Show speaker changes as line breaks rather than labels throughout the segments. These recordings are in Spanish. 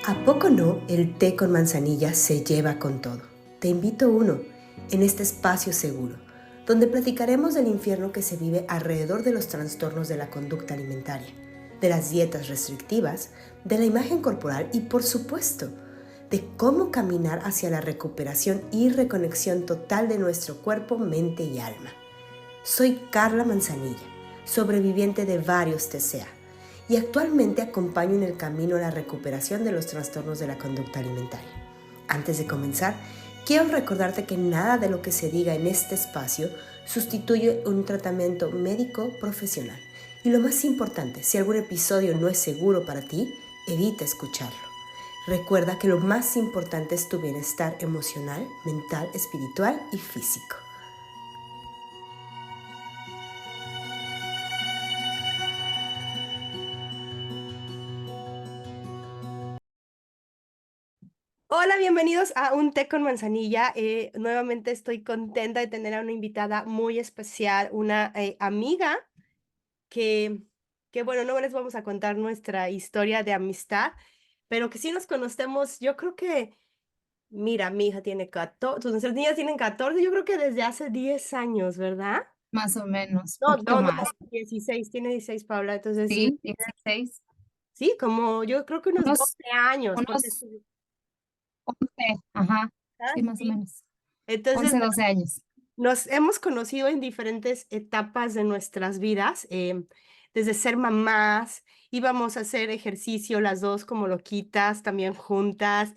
¿A poco no el té con manzanilla se lleva con todo? Te invito a uno en este espacio seguro, donde platicaremos del infierno que se vive alrededor de los trastornos de la conducta alimentaria, de las dietas restrictivas, de la imagen corporal y, por supuesto, de cómo caminar hacia la recuperación y reconexión total de nuestro cuerpo, mente y alma. Soy Carla Manzanilla, sobreviviente de varios TCA, y actualmente acompaño en el camino a la recuperación de los trastornos de la conducta alimentaria. Antes de comenzar, quiero recordarte que nada de lo que se diga en este espacio sustituye un tratamiento médico profesional. Y lo más importante, si algún episodio no es seguro para ti, evita escucharlo. Recuerda que lo más importante es tu bienestar emocional, mental, espiritual y físico. Hola, bienvenidos a Un Té con Manzanilla. Nuevamente estoy contenta de tener a una invitada muy especial, una amiga que, bueno, no les vamos a contar nuestra historia de amistad, pero que sí nos conocemos, yo creo que, mira, mi hija tiene 14, nuestras niñas tienen 14, yo creo que desde hace 10 años, ¿verdad?
Más o menos,
No,
poquito
no, no,
más.
16, tiene 16 Paula, entonces sí,
Sí, 16.
sí, como yo creo que unos
Unos,
12 años, porque
unos 11, ajá, sí, más o
sí.
menos.
Entonces,
11, 12 años.
nos hemos conocido en diferentes etapas de nuestras vidas, desde ser mamás, íbamos a hacer ejercicio las dos como loquitas, también juntas,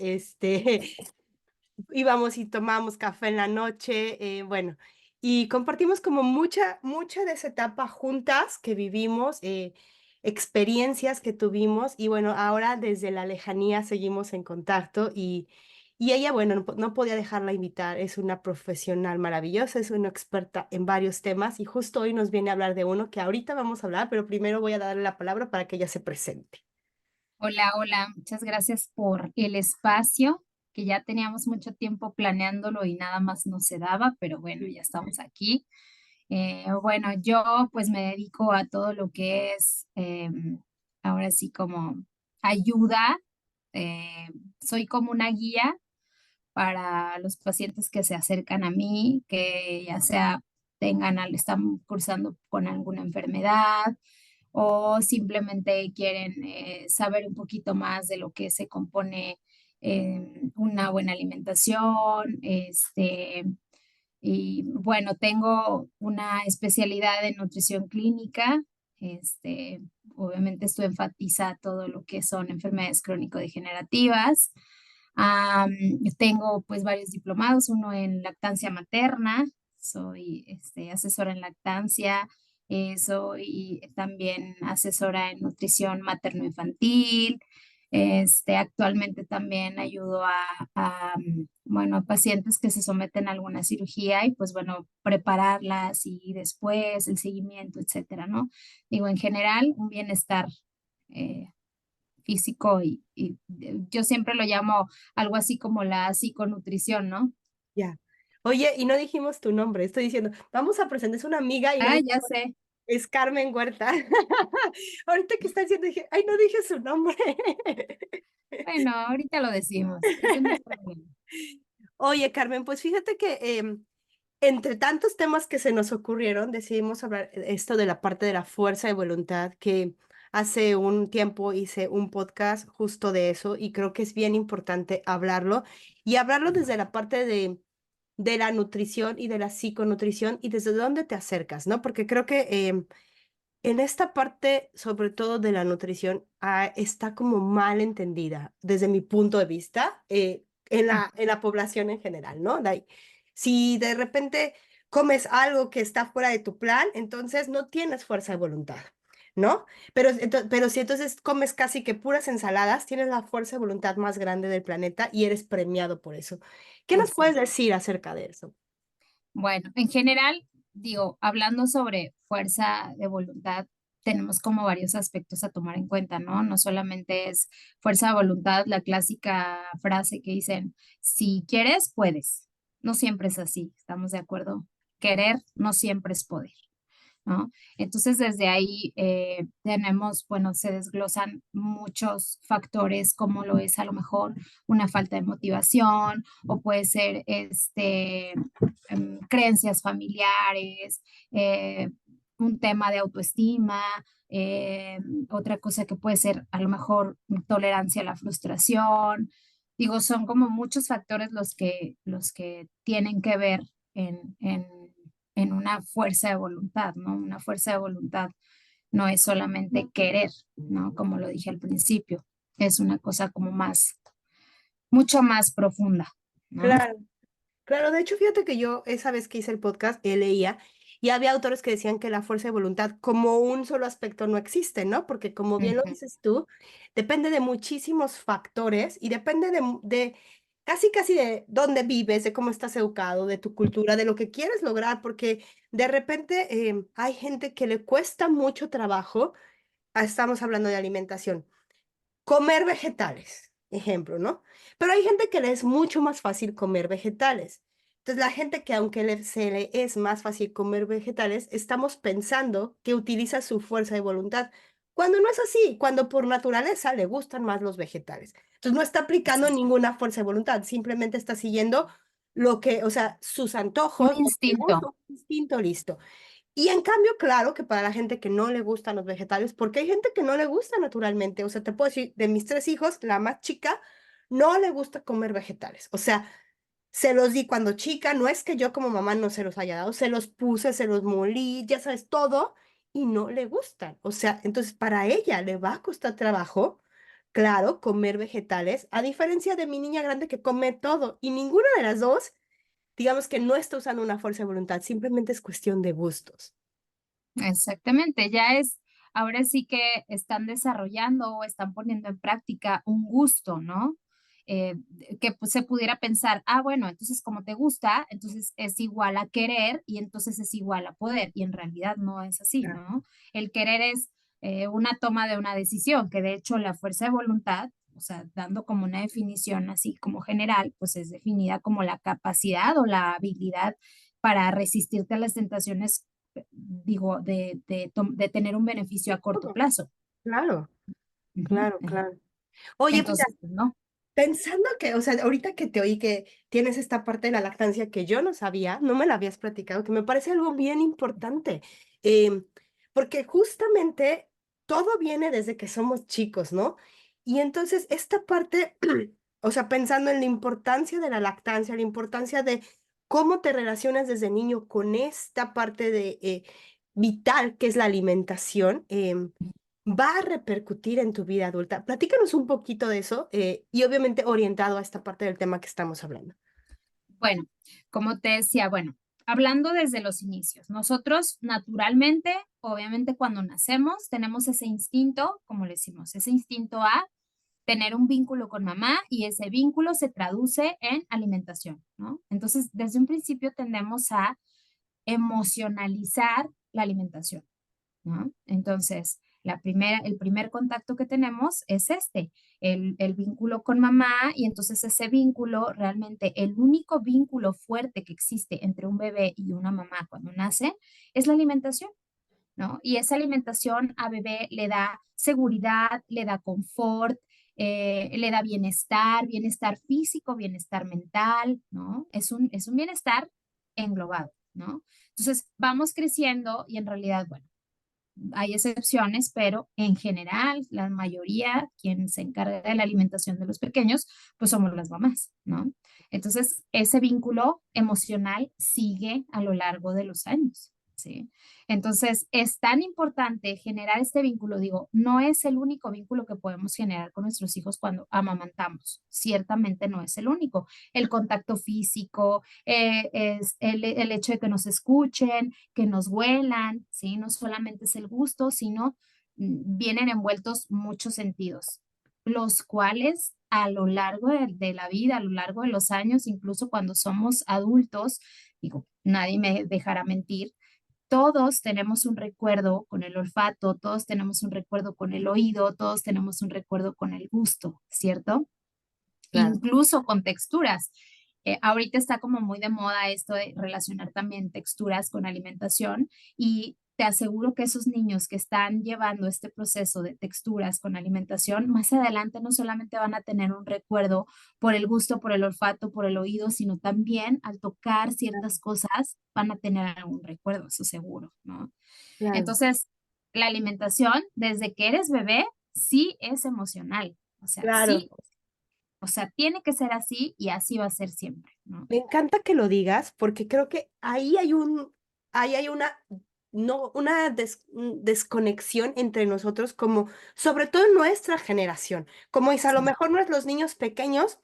íbamos y tomábamos café en la noche, bueno, y compartimos como mucha de esa etapa juntas que vivimos, experiencias que tuvimos, y bueno, ahora desde la lejanía seguimos en contacto y ella, bueno, no podía dejarla invitar, es una profesional maravillosa, es una experta en varios temas y justo hoy nos viene a hablar de uno que ahorita vamos a hablar, pero primero voy a darle la palabra para que ella se presente.
Hola, hola, muchas gracias por el espacio, que ya teníamos mucho tiempo planeándolo y nada más no se daba, pero bueno, ya estamos aquí. Bueno, yo pues me dedico a todo lo que es, ahora sí como ayuda, eh, soy como una guía para los pacientes que se acercan a mí, que ya sea están cursando con alguna enfermedad o simplemente quieren saber un poquito más de lo que se compone una buena alimentación, y bueno, tengo una especialidad en nutrición clínica. Obviamente esto enfatiza todo lo que son enfermedades crónico-degenerativas. Tengo pues varios diplomados, uno en lactancia materna, soy asesora en lactancia, soy también asesora en nutrición materno-infantil. Actualmente también ayudo bueno, a pacientes que se someten a alguna cirugía y pues bueno, prepararlas y después el seguimiento, etcétera, ¿no? Digo, en general, un bienestar eh, físico y yo siempre lo llamo algo así como la psiconutrición, ¿no?
Ya. Oye, y no dijimos tu nombre, estoy diciendo, vamos a presentar, es una amiga y no
Ah,
dijimos,
ya sé.
es Carmen Huerta. Ahorita que está diciendo, dije, ay, no dije su nombre.
Bueno, ahorita lo decimos, ese no es problema.
Oye, Carmen, pues fíjate que entre tantos temas que se nos ocurrieron, decidimos hablar esto de la parte de la fuerza de voluntad, que hace un tiempo hice un podcast justo de eso y creo que es bien importante hablarlo y hablarlo desde la parte de la nutrición y de la psiconutrición y desde dónde te acercas, ¿no? Porque creo que en esta parte, sobre todo de la nutrición, está como mal entendida desde mi punto de vista en la población en general, ¿no? Si de repente comes algo que está fuera de tu plan, entonces no tienes fuerza de voluntad, ¿no? Pero si entonces comes casi que puras ensaladas, tienes la fuerza de voluntad más grande del planeta y eres premiado por eso. ¿Qué nos
Así
puedes
es.
decir acerca de eso?
Bueno, en general, digo, hablando sobre fuerza de voluntad, tenemos como varios aspectos a tomar en cuenta, ¿no? No solamente es fuerza de voluntad, la clásica frase que dicen, si quieres, puedes. No siempre es así, ¿estamos de acuerdo? Querer no siempre es poder. ¿no? Entonces, desde ahí tenemos, bueno, se desglosan muchos factores, como lo es a lo mejor una falta de motivación o puede ser creencias familiares, un tema de autoestima. eh, Otra cosa que puede ser a lo mejor tolerancia a la frustración. Digo, son como muchos factores los que tienen que ver en una fuerza de voluntad, ¿no? Una fuerza de voluntad no es solamente querer, ¿no? Como lo dije al principio, es una cosa como más, mucho más profunda, ¿no?
Claro. Claro, de hecho, fíjate que yo esa vez que hice el podcast leía y había autores que decían que la fuerza de voluntad como un solo aspecto no existe, ¿no? Porque como bien lo
Ujú.
dices tú, depende de muchísimos factores y depende de casi casi de dónde vives, de cómo estás educado, de tu cultura, de lo que quieres lograr, porque de repente hay gente que le cuesta mucho trabajo, estamos hablando de alimentación. Comer vegetales, ejemplo, ¿no? Pero hay gente que le es mucho más fácil comer vegetales. Entonces, la gente que aunque se le es más fácil comer vegetales, estamos pensando que utiliza su fuerza de voluntad, cuando no es así, cuando por naturaleza le gustan más los vegetales. Entonces, no está aplicando
Exacto.
ninguna fuerza de voluntad, simplemente está siguiendo lo que, o sea, sus
Un
antojos, lo que le
instinto.
gusta, un instinto, listo. Y en cambio, claro que para la gente que no le gustan los vegetales, porque hay gente que no le gusta naturalmente, o sea, te puedo decir, de mis tres hijos, la más chica no le gusta comer vegetales. O sea, se los di cuando chica, no es que yo como mamá no se los haya dado, se los puse, se los molí, ya sabes, todo, y no le gustan. O sea, entonces para ella le va a costar trabajo, claro, comer vegetales, a diferencia de mi niña grande que come todo, y ninguna de las dos, digamos que no está usando una fuerza de voluntad, simplemente es cuestión de gustos.
Exactamente, ya es, ahora sí que están desarrollando o están poniendo en práctica un gusto, ¿no? Que pues, se pudiera pensar, ah, bueno, entonces como te gusta, entonces es igual a querer y entonces es igual a poder, y en realidad no es así, ¿no? El querer es una toma de una decisión, que de hecho la fuerza de voluntad, o sea, dando como una definición así como general, pues es definida como la capacidad o la habilidad para resistirte a las tentaciones, digo, de tener un beneficio a corto
Ujú.
plazo.
Claro,
Ujú,
claro, claro. Oye, mira,
entonces, pues, no.
pensando que, o sea, ahorita que te oí que tienes esta parte de la lactancia que yo no sabía, no me la habías platicado, que me parece algo bien importante, em, porque justamente todo viene desde que somos chicos, ¿no? Y entonces esta parte, o sea, pensando en la importancia de la lactancia, la importancia de cómo te relacionas desde niño con esta parte de vital que es la alimentación. Va a repercutir en tu vida adulta. Platícanos un poquito de eso y obviamente orientado a esta parte del tema que estamos hablando.
Bueno, como te decía, bueno, hablando desde los inicios, nosotros naturalmente, obviamente cuando nacemos, tenemos ese instinto, como le decimos, ese instinto a tener un vínculo con mamá y ese vínculo se traduce en alimentación, ¿no? Entonces, desde un principio tendemos a emocionalizar la alimentación, ¿no? Entonces, el primer contacto que tenemos es el vínculo con mamá, y entonces ese vínculo, realmente el único vínculo fuerte que existe entre un bebé y una mamá cuando nace es la alimentación, ¿no? Y esa alimentación a bebé le da seguridad, le da confort, le da bienestar, bienestar físico, bienestar mental, ¿no? Es un bienestar englobado, ¿no? Entonces, vamos creciendo y en realidad, bueno, hay excepciones, pero en general, la mayoría, quien se encarga de la alimentación de los pequeños, pues somos las mamás, ¿no? Entonces, ese vínculo emocional sigue a lo largo de los años, ¿sí? Entonces, es tan importante generar este vínculo, digo, no es el único vínculo que podemos generar con nuestros hijos cuando amamantamos, ciertamente no es el único. El contacto físico, es el hecho de que nos escuchen, que nos huelan, ¿sí? No solamente es el gusto, sino vienen envueltos muchos sentidos, los cuales a lo largo de la vida, a lo largo de los años, incluso cuando somos adultos, digo, nadie me dejará mentir, todos tenemos un recuerdo con el olfato, todos tenemos un recuerdo con el oído, todos tenemos un recuerdo con el gusto, ¿cierto?
Claro.
Incluso con texturas. Ahorita está como muy de moda esto de relacionar también texturas con alimentación, y te aseguro que esos niños que están llevando este proceso de texturas con alimentación, más adelante no solamente van a tener un recuerdo por el gusto, por el olfato, por el oído, sino también al tocar ciertas cosas van a tener algún recuerdo, eso seguro, ¿no?
Claro,
Entonces, la alimentación, desde que eres bebé, sí es emocional. O sea,
claro.
sí, o sea, tiene que ser así y así va a ser siempre, ¿no?
Me encanta que lo digas, porque creo que ahí hay una, no, una desconexión entre nosotros como, sobre todo en nuestra generación, como es a lo
Sí,
mejor no es los niños pequeños,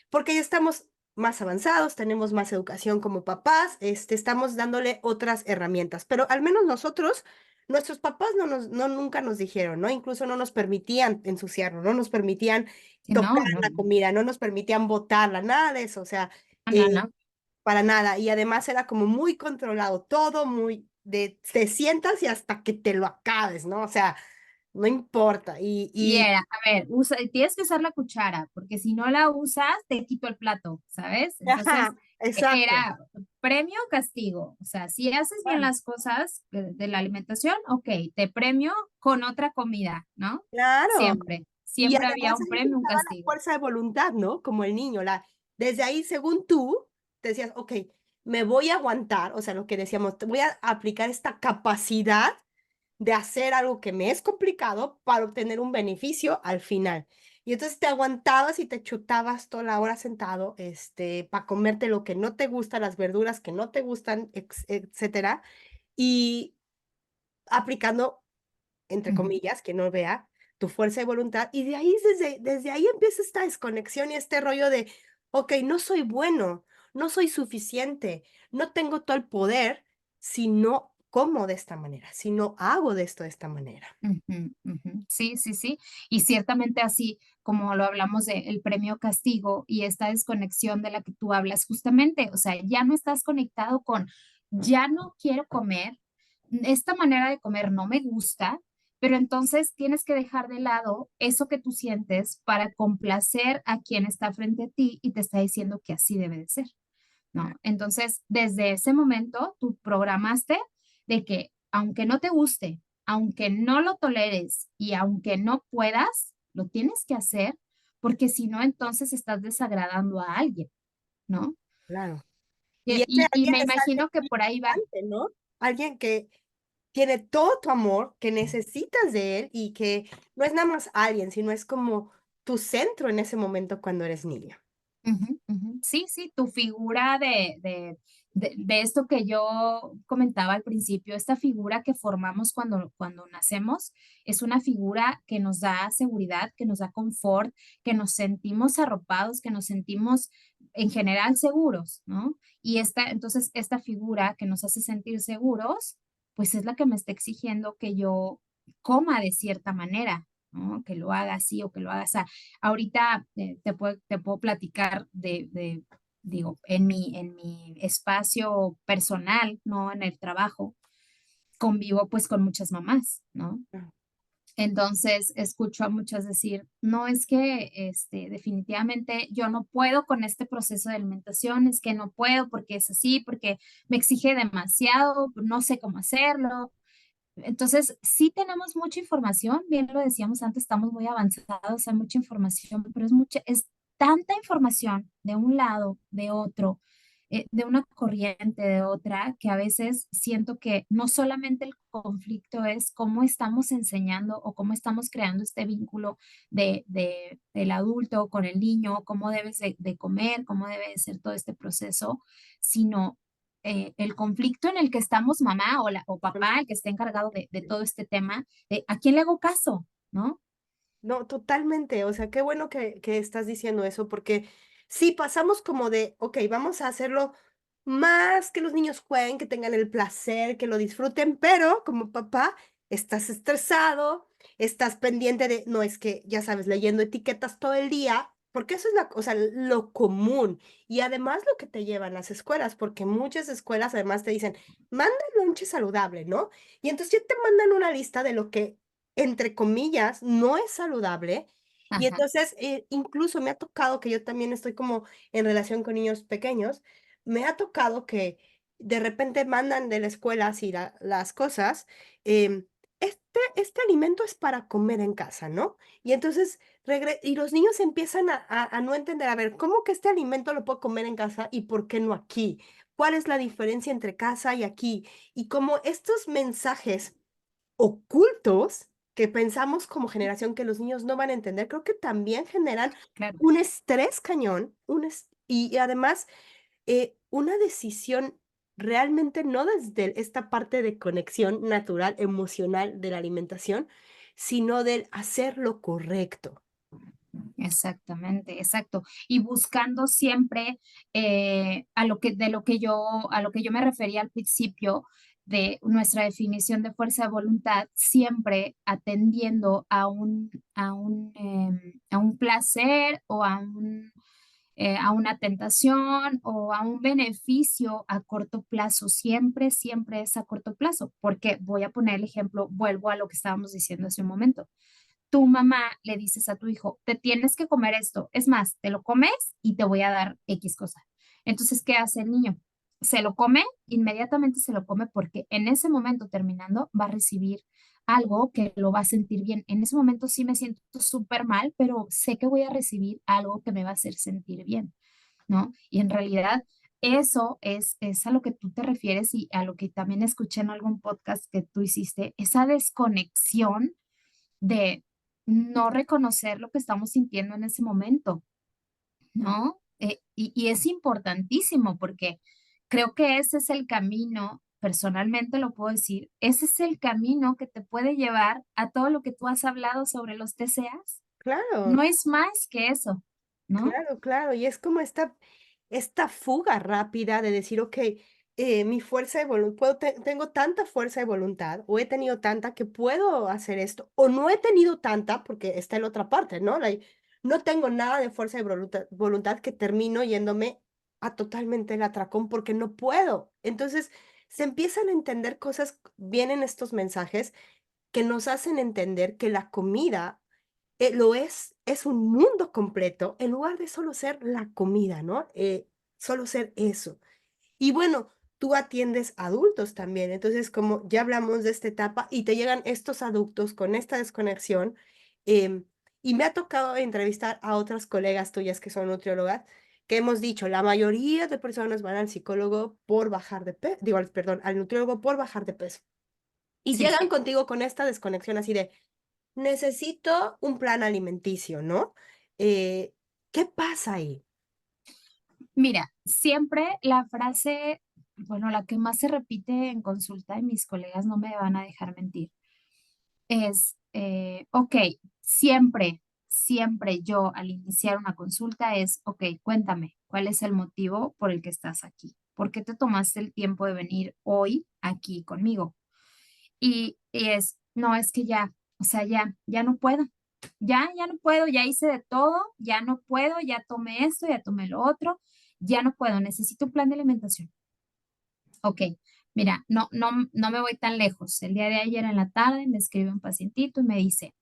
porque ya estamos más avanzados, tenemos más educación como papás, estamos dándole otras herramientas, pero al menos nosotros, nuestros papás nunca nos dijeron, ¿no? Incluso no nos permitían ensuciarnos, no nos permitían
sí,
tocar
no, no,
la
no,
comida, no nos permitían botarla, nada de eso, o sea,
no,
eh,
no.
para nada. Y además era como muy controlado, todo muy de te sientas y hasta que te lo acabes, ¿no? O sea, no importa.
Y era, a ver, tienes que usar la cuchara, porque si no la usas, te quito el plato, ¿sabes? Entonces,
Ajá, exacto.
era premio o castigo. O sea, si haces bien
Claro,
las cosas de la alimentación, ok, te premio con otra comida, ¿no?
claro.
Siempre,
Y
siempre había
además
un
ahí se
premio, un
usaba la
castigo.
fuerza de voluntad, ¿no? Como el niño, desde ahí, según tú, te decías, ok, me voy a aguantar, o sea, lo que decíamos, te voy a aplicar esta capacidad de hacer algo que me es complicado para obtener un beneficio al final. Y entonces te aguantabas y te chutabas toda la hora sentado, para comerte lo que no te gusta, las verduras que no te gustan, etcétera, y aplicando, entre
Ujú,
comillas, que no vea, tu fuerza de voluntad. Y de ahí, desde ahí empieza esta desconexión y este rollo de, ok, no soy bueno, no soy suficiente, no tengo todo el poder si no como de esta manera, si no hago de esto de esta manera.
ujú, ujú. Sí, sí, sí. Y ciertamente así como lo hablamos de el premio castigo y esta desconexión de la que tú hablas, justamente, o sea, ya no estás conectado con, ya no quiero comer, esta manera de comer no me gusta, pero entonces tienes que dejar de lado eso que tú sientes para complacer a quien está frente a ti y te está diciendo que así debe de ser. ¿No? Entonces, desde ese momento, tú programaste de que aunque no te guste, aunque no lo toleres y aunque no puedas, lo tienes que hacer porque si no, entonces estás desagradando a alguien, ¿no?
Claro. Y
Y,
ese
y
alguien
me
es alguien
imagino que
muy
por ahí va.
importante, ¿no? Alguien que tiene todo tu amor, que necesitas de él y que no es nada más alguien, sino es como tu centro en ese momento cuando eres niño.
Ujú, ujú. Sí, sí, tu figura de esto que yo comentaba al principio, esta figura que formamos cuando nacemos, es una figura que nos da seguridad, que nos da confort, que nos sentimos arropados, que nos sentimos en general seguros, ¿no? Y entonces, esta figura que nos hace sentir seguros, pues es la que me está exigiendo que yo coma de cierta manera, ¿no? Que lo haga así o que lo haga así. Ahorita te puedo platicar digo, en mi espacio personal, ¿no? En el trabajo, convivo pues con muchas mamás, ¿no?
Ah,
Entonces escucho a muchas decir, no es que definitivamente yo no puedo con este proceso de alimentación, es que no puedo porque es así, porque me exige demasiado, no sé cómo hacerlo. Entonces, sí tenemos mucha información, bien lo decíamos antes, estamos muy avanzados, hay mucha información, pero es tanta información de un lado, de otro, de una corriente, de otra, que a veces siento que no solamente el conflicto es cómo estamos enseñando o cómo estamos creando este vínculo del adulto con el niño, cómo debes de comer, cómo debe de ser todo este proceso, sino el conflicto en el que estamos mamá o papá, el que esté encargado de todo este tema, de a quién le hago caso, ¿no?
no, totalmente. O sea, qué bueno que estás diciendo eso, porque sí pasamos como de, ok, vamos a hacerlo más que los niños jueguen, que tengan el placer, que lo disfruten, pero como papá estás estresado, estás pendiente de, no, es que, ya sabes, leyendo etiquetas todo el día, porque eso es o sea, lo común. Y además lo que te llevan las escuelas, porque muchas escuelas además te dicen, manda el lonche saludable, ¿no? Y entonces ya te mandan una lista de lo que entre comillas, no es saludable. Y
Ajá.
entonces, incluso me ha tocado que yo también estoy como en relación con niños pequeños, me ha tocado que de repente mandan de la escuela así las cosas, este alimento es para comer en casa, ¿no? Y entonces y los niños empiezan a no entender, a ver, ¿cómo que este alimento lo puedo comer en casa y por qué no aquí? ¿Cuál es la diferencia entre casa y aquí? Y como estos mensajes ocultos que pensamos como generación que los niños no van a entender, creo que también generan
Claro.
un estrés cañón, y además, una decisión realmente no desde esta parte de conexión natural, emocional de la alimentación, sino del hacer lo correcto.
Exactamente, exacto. Y buscando siempre a lo que yo me refería al principio de nuestra definición de fuerza de voluntad, siempre atendiendo a un placer o a una tentación o a un beneficio a corto plazo. Siempre, siempre es a corto plazo. Porque voy a poner el ejemplo, vuelvo a lo que estábamos diciendo hace un momento. Tu mamá le dices a tu hijo, te tienes que comer esto. Es más, te lo comes y te voy a dar X cosa. Entonces, ¿qué hace el niño? Se lo come, inmediatamente se lo come porque en ese momento terminando va a recibir algo que lo va a sentir bien. En ese momento sí me siento súper mal, pero sé que voy a recibir algo que me va a hacer sentir bien, ¿no? Y en realidad es a lo que tú te refieres y a lo que también escuché en algún podcast que tú hiciste, esa desconexión de no reconocer lo que estamos sintiendo en ese momento, ¿no? Y es importantísimo porque creo que ese es el camino, personalmente lo puedo decir, ese es el camino que te puede llevar a todo lo que tú has hablado sobre los TCAs.
Claro.
No es más que eso, ¿no?
Claro, claro, y es como esta fuga rápida de decir: "Okey, mi fuerza de voluntad tengo tanta fuerza de voluntad, o he tenido tanta que puedo hacer esto, o no he tenido tanta", porque está en la otra parte, ¿no? No tengo nada de fuerza de voluntad que termino yéndome a totalmente el atracón porque no puedo. Entonces, se empiezan a entender cosas, vienen estos mensajes que nos hacen entender que la comida es un mundo completo, en lugar de solo ser la comida, ¿no? Solo ser eso. Y bueno, tú atiendes adultos también, entonces, como ya hablamos de esta etapa y te llegan estos adultos con esta desconexión, em, y me ha tocado entrevistar a otras colegas tuyas que son nutriólogas, que hemos dicho, la mayoría de personas van al psicólogo por bajar de peso, digo, perdón, al nutriólogo por bajar de peso. Y
Sí.
llegan contigo con esta desconexión así de: necesito un plan alimenticio, ¿no? Eh, ¿Qué pasa ahí?
Mira, siempre la frase, bueno, la que más se repite en consulta y mis colegas no me van a dejar mentir es, ok, siempre, siempre yo al iniciar una consulta es, ok, cuéntame, ¿cuál es el motivo por el que estás aquí? ¿Por qué te tomaste el tiempo de venir hoy aquí conmigo? Y es, no, es que ya, o sea, ya no puedo, ya no puedo, ya hice de todo, ya no puedo, ya tomé esto, ya tomé lo otro, ya no puedo, necesito un plan de alimentación. Ok, mira, no me voy tan lejos. El día de ayer en la tarde me escribe un pacientito y me dice,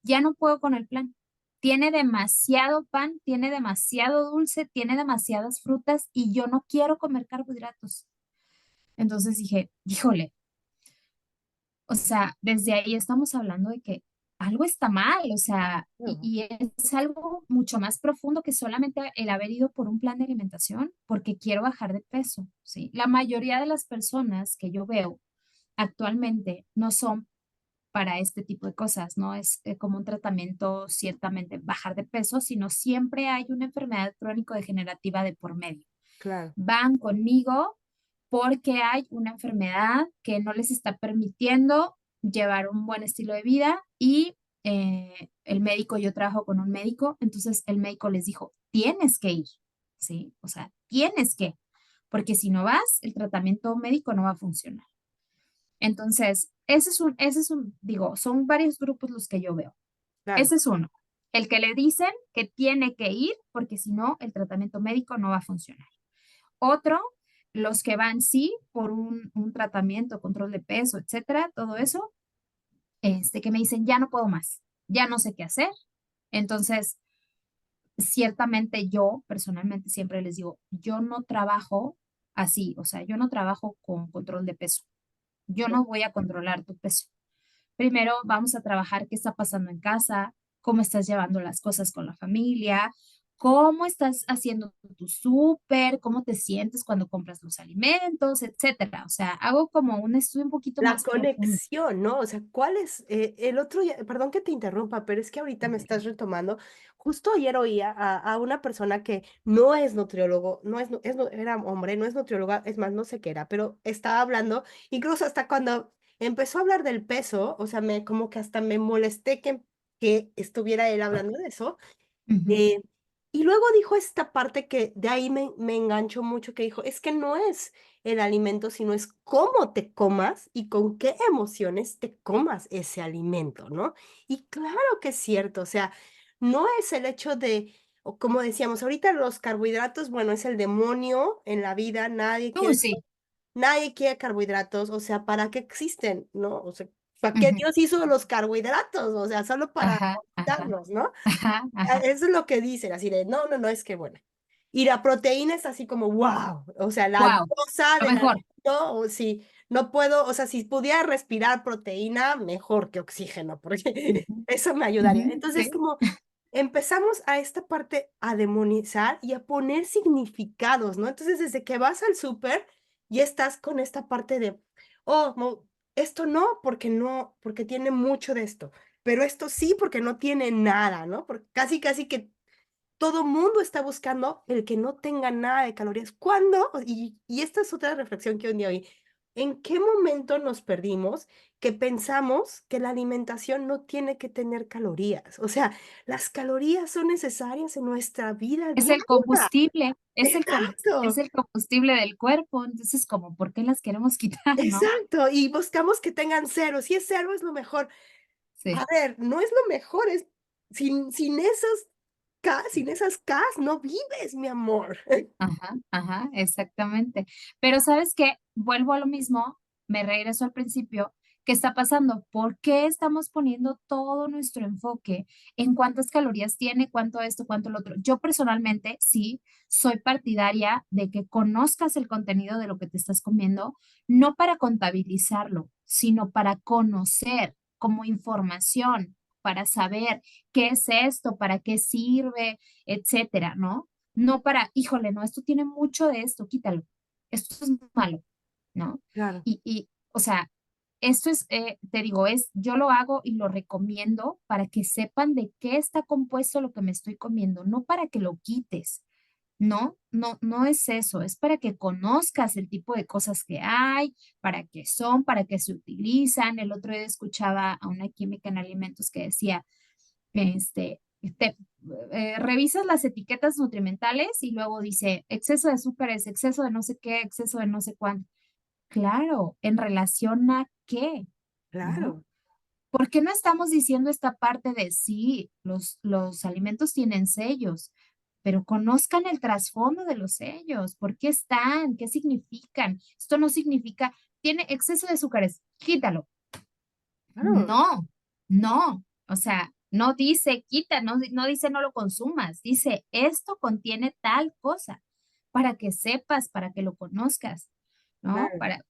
ya no puedo con el plan. Tiene demasiado pan, tiene demasiado dulce, tiene demasiadas frutas y yo no quiero comer carbohidratos. Entonces dije, híjole, o sea, desde ahí estamos hablando de que algo está mal, o sea,
No,
y es algo mucho más profundo que solamente el haber ido por un plan de alimentación, porque quiero bajar de peso, ¿sí? La mayoría de las personas que yo veo actualmente no son para este tipo de cosas, no es como un tratamiento ciertamente bajar de peso, sino siempre hay una enfermedad crónico-degenerativa de por medio.
claro,
Van conmigo porque hay una enfermedad que no les está permitiendo llevar un buen estilo de vida y el médico, yo trabajo con un médico, entonces el médico les dijo, tienes que ir, ¿sí? O sea, tienes que, porque si no vas, el tratamiento médico no va a funcionar. Entonces, digo, son varios grupos los que yo veo.
claro.
Ese es uno, el que le dicen que tiene que ir porque si no, el tratamiento médico no va a funcionar. Otro, los que van sí por un tratamiento, control de peso, etcétera, todo eso, que me dicen, ya no puedo más, ya no sé qué hacer. Entonces, ciertamente yo personalmente siempre les digo, yo no trabajo así, o sea, yo no trabajo con control de peso. Yo no voy a controlar tu peso. Primero vamos a trabajar qué está pasando en casa, cómo estás llevando las cosas con la familia, cómo estás haciendo tu súper, cómo te sientes cuando compras los alimentos, etcétera. O sea, hago como un estudio un poquito
La
más profundo.
conexión, ¿no? O sea, ¿cuál es el otro día? Perdón que te interrumpa, pero es que ahorita me estás retomando. Justo ayer oía a una persona que no es nutriólogo, no es, era hombre, no es nutrióloga, es más, no sé qué era, pero estaba hablando, incluso hasta cuando empezó a hablar del peso, o sea, como que hasta me molesté que estuviera él hablando de eso.
Ujú.
Eh, y luego dijo esta parte que de ahí me enganchó mucho, que dijo, es que no es el alimento, sino es cómo te comas y con qué emociones te comas ese alimento, ¿no? Y claro que es cierto, o sea, no es el hecho de, o como decíamos, ahorita los carbohidratos, bueno, es el demonio en la vida,
Sí.
nadie quiere carbohidratos, o sea, ¿para qué existen, no? O sea, ¿para qué
Ujú.
Dios hizo los carbohidratos? O sea, solo para
Ajá, ajá,
alimentarnos, ¿no?
ajá, ajá.
Eso es lo que dicen, así de, no, no, no, es que bueno. Y la proteína es así como, wow, o sea, la
Wow,
diosa
lo
del
mejor.
alimento, o si no puedo, o sea, si pudiera respirar proteína, mejor que oxígeno, porque
Ujú,
eso me ayudaría.
ujú,
Entonces,
sí.
como empezamos a esta parte a demonizar y a poner significados, ¿no? Entonces, desde que vas al súper y estás con esta parte de, oh, esto no, porque tiene mucho de esto, pero esto sí, porque no tiene nada, ¿no? Porque casi, casi que todo mundo está buscando el que no tenga nada de calorías. ¿Cuándo? Y esta es otra reflexión que un día oí. ¿En qué momento nos perdimos que pensamos que la alimentación no tiene que tener calorías? O sea, las calorías son necesarias en nuestra vida
Es
diaria.
el combustible, es
Exacto,
el combustible del cuerpo. Entonces, como, ¿por qué las queremos quitar, no?
exacto. Y buscamos que tengan cero. Si es cero, es lo mejor.
Sí.
A ver, no es lo mejor, es sin esos K, sin esas Ks no vives, mi amor.
Ajá, ajá, exactamente. Pero ¿sabes qué? Vuelvo a lo mismo, me regreso al principio. ¿Qué está pasando? ¿Por qué estamos poniendo todo nuestro enfoque en cuántas calorías tiene, cuánto esto, cuánto lo otro? Yo personalmente sí soy partidaria de que conozcas el contenido de lo que te estás comiendo, no para contabilizarlo, sino para conocer como información, para saber qué es esto, para qué sirve, etcétera, ¿no? No para, híjole, no, esto tiene mucho de esto, quítalo, esto es malo, ¿no?
Claro,
O sea, esto es, te digo, yo lo hago y lo recomiendo para que sepan de qué está compuesto lo que me estoy comiendo, no para que lo quites, no, no, no es eso, es para que conozcas el tipo de cosas que hay, para qué son, para qué se utilizan. El otro día escuchaba a una química en alimentos que decía, te revisas las etiquetas nutrimentales y luego dice exceso de azúcares, exceso de no sé qué, exceso de no sé cuánto. Claro, ¿en relación a qué? ¿No?
claro,
¿Por qué no estamos diciendo esta parte de sí, los alimentos tienen sellos, pero conozcan el trasfondo de los sellos? ¿Por qué están? ¿Qué significan? Esto no significa, tiene exceso de azúcares, quítalo.
claro,
No, no, o sea, no dice quita, no, no dice no lo consumas, dice esto contiene tal cosa para que sepas, para que lo conozcas, ¿no?
claro,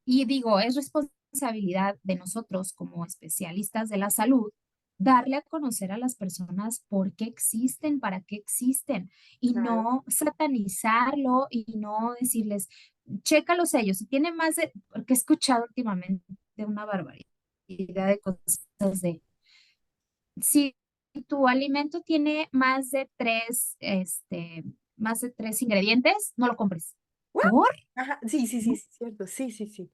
Y digo, es responsabilidad de nosotros como especialistas de la salud darle a conocer a las personas por qué existen, para qué existen y
claro.
no satanizarlo y no decirles, checa los sellos, si tiene más de, porque he escuchado últimamente una barbaridad de cosas de, si tu alimento tiene más de tres ingredientes, no lo compres.
¿What?
¿Por?
Ajá, sí, sí, sí, sí, cierto, sí, sí, sí.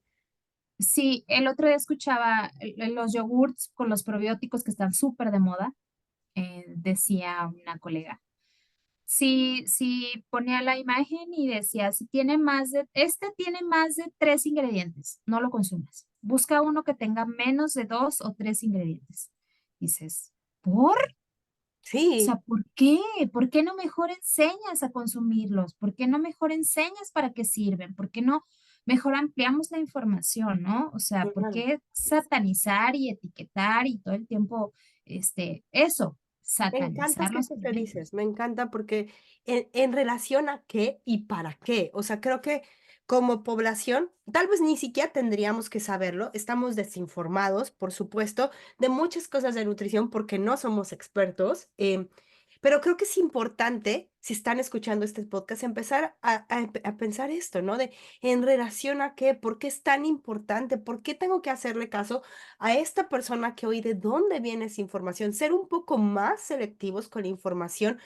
Sí, el otro día escuchaba los yogurts con los probióticos que están súper de moda, decía una colega. Si ponía la imagen y decía, si tiene este tiene más de tres ingredientes, no lo consumas. Busca uno que tenga menos de dos o tres ingredientes. Dices, ¿por? O
Sí,
sea, ¿por qué? ¿Por qué no mejor enseñas a consumirlos? ¿Por qué no mejor enseñas para qué sirven? ¿Por qué no mejor ampliamos la información, ¿no? O sea, ¿por
claro.
qué satanizar y etiquetar y todo el tiempo, eso,
Me encanta
satanizar los
eso que
alimentos?
dices, me encanta porque en relación a qué y para qué, o sea, creo que como población, tal vez ni siquiera tendríamos que saberlo, estamos desinformados, por supuesto, de muchas cosas de nutrición porque no somos expertos, pero creo que es importante, si están escuchando este podcast, empezar a pensar esto, ¿no? De en relación a qué, por qué es tan importante, por qué tengo que hacerle caso a esta persona que hoy, de dónde viene esa información, ser un poco más selectivos con la información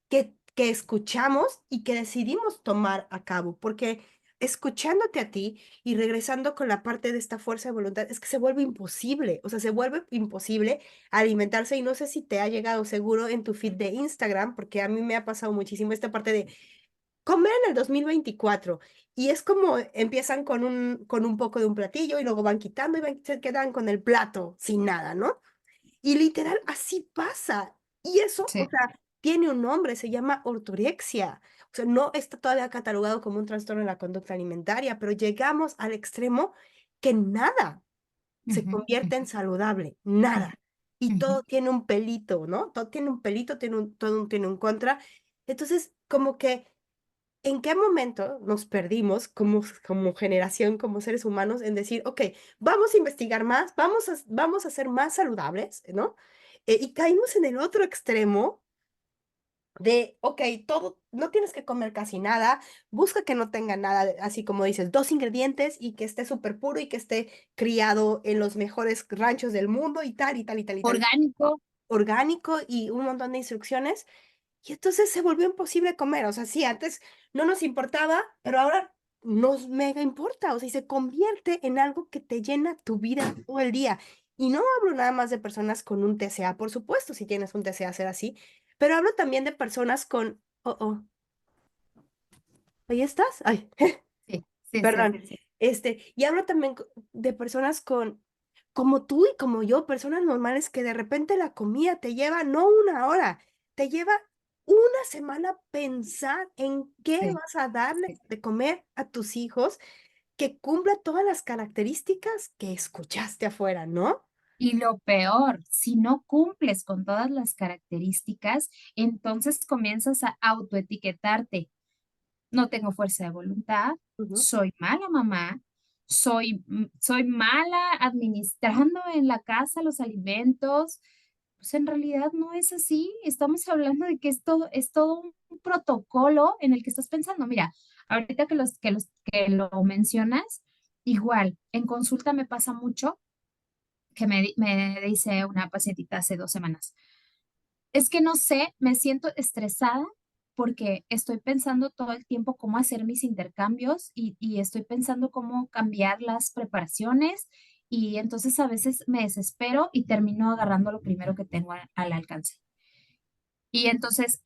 que escuchamos y que decidimos tomar a cabo, porque escuchándote a ti y regresando con la parte de esta fuerza de voluntad, es que se vuelve imposible, o sea, se vuelve imposible alimentarse y no sé si te ha llegado seguro en tu feed de Instagram, porque a mí me ha pasado muchísimo esta parte de comer en el 2024 y es como empiezan con un poco de un platillo y luego van quitando y se quedan con el plato sin nada, ¿no? Y literal, así pasa. Y eso, o
Sí.
sea, tiene un nombre, se llama ortorexia. O sea, no está todavía catalogado como un trastorno de la conducta alimentaria, pero llegamos al extremo que nada se
Ujú,
convierte en
ujú,
saludable, nada. Y
ujú.
todo tiene un pelito, ¿no? Todo tiene un pelito, tiene un contra. Entonces, como que ¿en qué momento nos perdimos como generación, como seres humanos, en decir, ok, vamos a investigar más, vamos a ser más saludables, ¿no? Y caímos en el otro extremo de, ok, todo, no tienes que comer casi nada, busca que no tenga nada, así como dices, dos ingredientes y que esté súper puro y que esté criado en los mejores ranchos del mundo y tal, y tal, y tal, y tal,
Orgánico.
orgánico y un montón de instrucciones. Y entonces se volvió imposible comer. O sea, sí, antes no nos importaba, pero ahora nos mega importa. O sea, y se convierte en algo que te llena tu vida todo el día. Y no hablo nada más de personas con un TCA, por supuesto, si tienes un TCA ser así, pero hablo también de personas con, ¿ahí estás? Ay,
Sí, sí, sí.
perdón. Y hablo también de personas como tú y como yo, personas normales que de repente la comida te lleva no una hora, te lleva una semana pensar en qué
Sí,
vas a darle
sí.
de comer a tus hijos que cumpla todas las características que escuchaste afuera, ¿no?
Y lo peor, si no cumples con todas las características, entonces comienzas a autoetiquetarte. No tengo fuerza de voluntad,
Ujú,
soy mala mamá, soy mala administrando en la casa los alimentos. Pues en realidad no es así. Estamos hablando de que es todo un protocolo en el que estás pensando. Mira, ahorita que lo mencionas, igual, en consulta me pasa mucho que me dice una pacientita hace 2 semanas. Es que no sé, me siento estresada porque estoy pensando todo el tiempo cómo hacer mis intercambios y estoy pensando cómo cambiar las preparaciones y entonces a veces me desespero y termino agarrando lo primero que tengo al alcance. Y entonces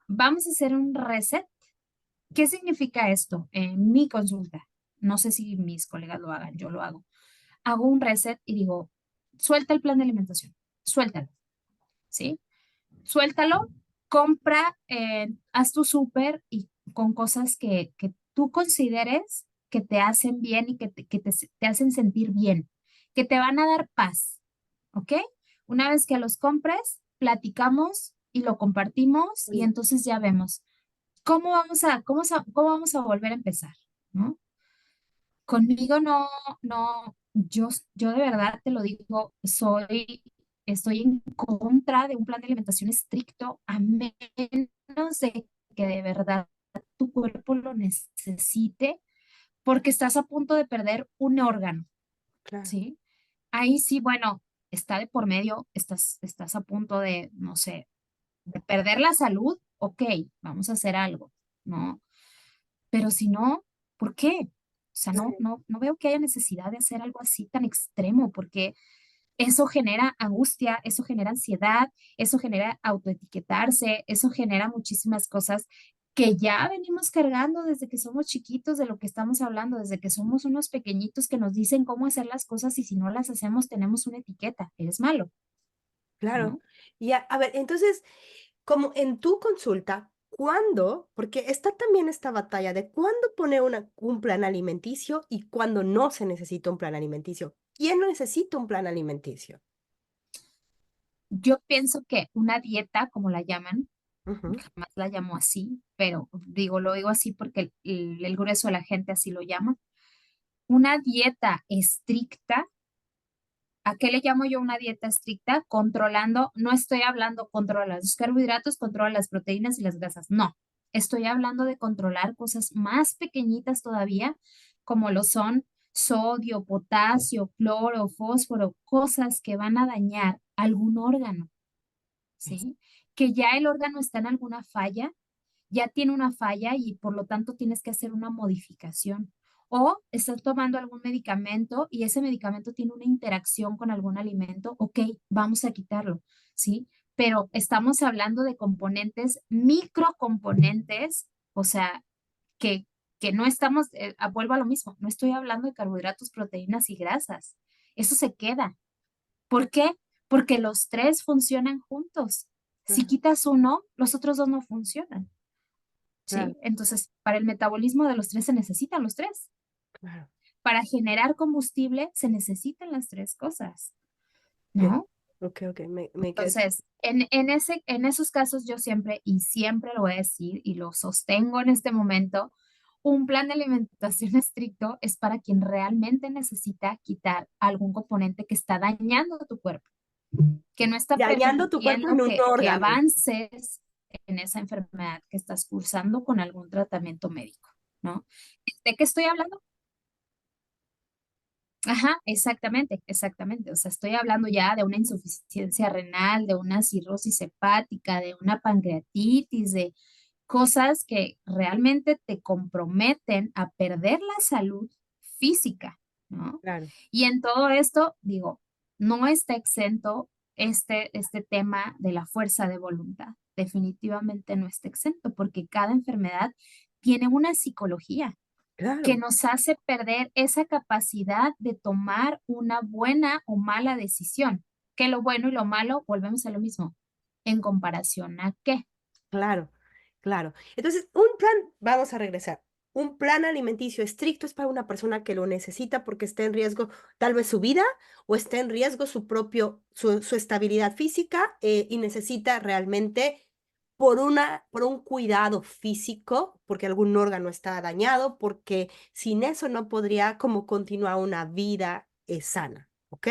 vamos a hacer un reset. ¿Qué significa esto en mi consulta? No sé si mis colegas lo hagan, yo lo hago. Hago un reset y digo, suelta el plan de alimentación, suéltalo, ¿sí? Suéltalo, compra, haz tu súper y con cosas que tú consideres que te hacen bien y te hacen sentir bien, que te van a dar paz, ¿ok? Una vez que los compres, platicamos y lo compartimos y
oye,
entonces ya vemos cómo vamos a volver a empezar, ¿no? Conmigo no, no, yo de verdad te lo digo, estoy en contra de un plan de alimentación estricto a menos de que de verdad tu cuerpo lo necesite porque estás a punto de perder un órgano,
claro.
¿sí? Ahí sí, bueno, está de por medio, estás a punto de, no sé, de perder la salud, ok, vamos a hacer algo, ¿no? Pero si no, ¿por qué? O sea, no veo que haya necesidad de hacer algo así tan extremo, porque eso genera angustia, eso genera ansiedad, eso genera autoetiquetarse, eso genera muchísimas cosas que ya venimos cargando desde que somos chiquitos, de lo que estamos hablando, desde que somos unos pequeñitos que nos dicen cómo hacer las cosas y si no las hacemos tenemos una etiqueta, eres malo,
Claro.
¿no?
Y a ver, entonces, como en tu consulta, ¿cuándo? Porque está también esta batalla de cuándo poner un plan alimenticio y cuándo no se necesita un plan alimenticio. ¿Quién no necesita un plan alimenticio?
Yo pienso que una dieta, como la llaman,
Ujú.
jamás la llamo así, pero lo digo así porque el grueso de la gente así lo llama. Una dieta estricta. ¿A qué le llamo yo una dieta estricta? Controlando, no estoy hablando controla los carbohidratos, controla las proteínas y las grasas. No, estoy hablando de controlar cosas más pequeñitas todavía, como lo son sodio, potasio, cloro, fósforo, cosas que van a dañar algún órgano,
Es-
¿sí? Que ya el órgano está en alguna falla, ya tiene una falla y por lo tanto tienes que hacer una modificación. O estás tomando algún medicamento y ese medicamento tiene una interacción con algún alimento, ok, vamos a quitarlo, ¿sí? Pero estamos hablando de componentes, microcomponentes, o sea, que, que no estamos, vuelvo a lo mismo, no estoy hablando de carbohidratos, proteínas y grasas. Eso se queda. ¿Por qué? Porque los tres funcionan juntos. Si
Claro,
quitas uno, los otros dos no funcionan.
claro,
¿Sí? Entonces, para el metabolismo de los tres se necesitan los tres.
claro.
Para generar combustible se necesitan las tres cosas,
Ok,
¿no?
ok, me quedé.
Entonces, en esos casos yo siempre, y siempre lo voy a decir, y lo sostengo en este momento, un plan de alimentación estricto es para quien realmente necesita quitar algún componente que está dañando tu cuerpo, que no está
Dañando tu cuerpo en
permitiendo
un
que
órgano.
avances en esa enfermedad que estás cursando con algún tratamiento médico, ¿no? ¿De qué estoy hablando? Ajá, exactamente, exactamente. O sea, estoy hablando ya de una insuficiencia renal, de una cirrosis hepática, de una pancreatitis, de cosas que realmente te comprometen a perder la salud física, ¿no?
Claro,
Y en todo esto, digo, no está exento este tema de la fuerza de voluntad. Definitivamente no está exento porque cada enfermedad tiene una psicología que
claro.
nos hace perder esa capacidad de tomar una buena o mala decisión. Que lo bueno y lo malo, volvemos a lo mismo. ¿En comparación a qué?
Claro, claro. Entonces, un plan, vamos a regresar. Un plan alimenticio estricto es para una persona que lo necesita porque está en riesgo tal vez su vida o está en riesgo su estabilidad física y necesita realmente por un cuidado físico, porque algún órgano está dañado, porque sin eso no podría como continuar una vida sana, ¿ok?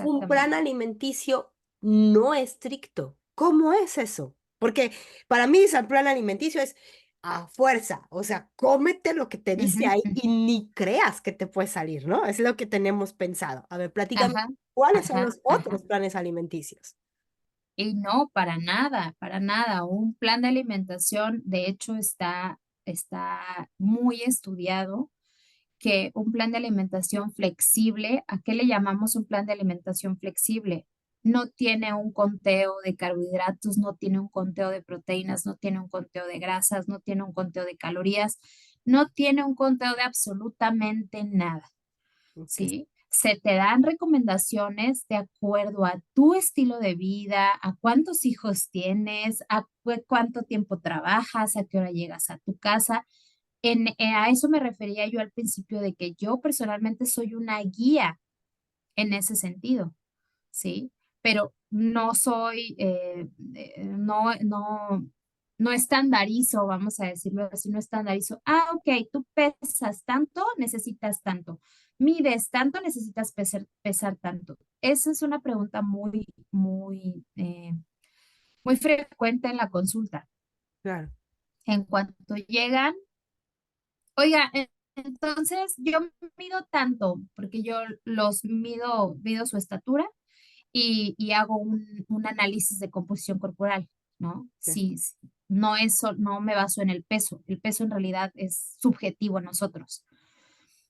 Un plan
Exactamente.
alimenticio no estricto. ¿Cómo es eso? Porque para mí ese plan alimenticio es a fuerza, o sea, cómete lo que te dice
Ujú,
ahí y
ujú.
ni creas que te puede salir, ¿no? Es lo que tenemos pensado. A ver, platícame,
Ajá,
¿cuáles son
ajá,
los
ajá.
otros planes alimenticios?
Y no, para nada, para nada. Un plan de alimentación, de hecho, está muy estudiado que un plan de alimentación flexible, ¿a qué le llamamos un plan de alimentación flexible? No tiene un conteo de carbohidratos, no tiene un conteo de proteínas, no tiene un conteo de grasas, no tiene un conteo de calorías, no tiene un conteo de absolutamente nada,
Ok,
¿sí? Se te dan recomendaciones de acuerdo a tu estilo de vida, a cuántos hijos tienes, a cuánto tiempo trabajas, a qué hora llegas a tu casa. A eso me refería yo al principio de que yo personalmente soy una guía en ese sentido, ¿sí? Pero no soy, no estandarizo, vamos a decirlo así, no estandarizo. Ah, ok, tú pesas tanto, necesitas tanto. Mides tanto, necesitas pesar tanto. Esa es una pregunta muy frecuente en la consulta.
claro.
En cuanto llegan, oiga, entonces yo mido tanto, porque yo mido su estatura y hago un análisis de composición corporal, ¿no?
Ya.
Sí, sí, no me baso en el peso en realidad es subjetivo a nosotros.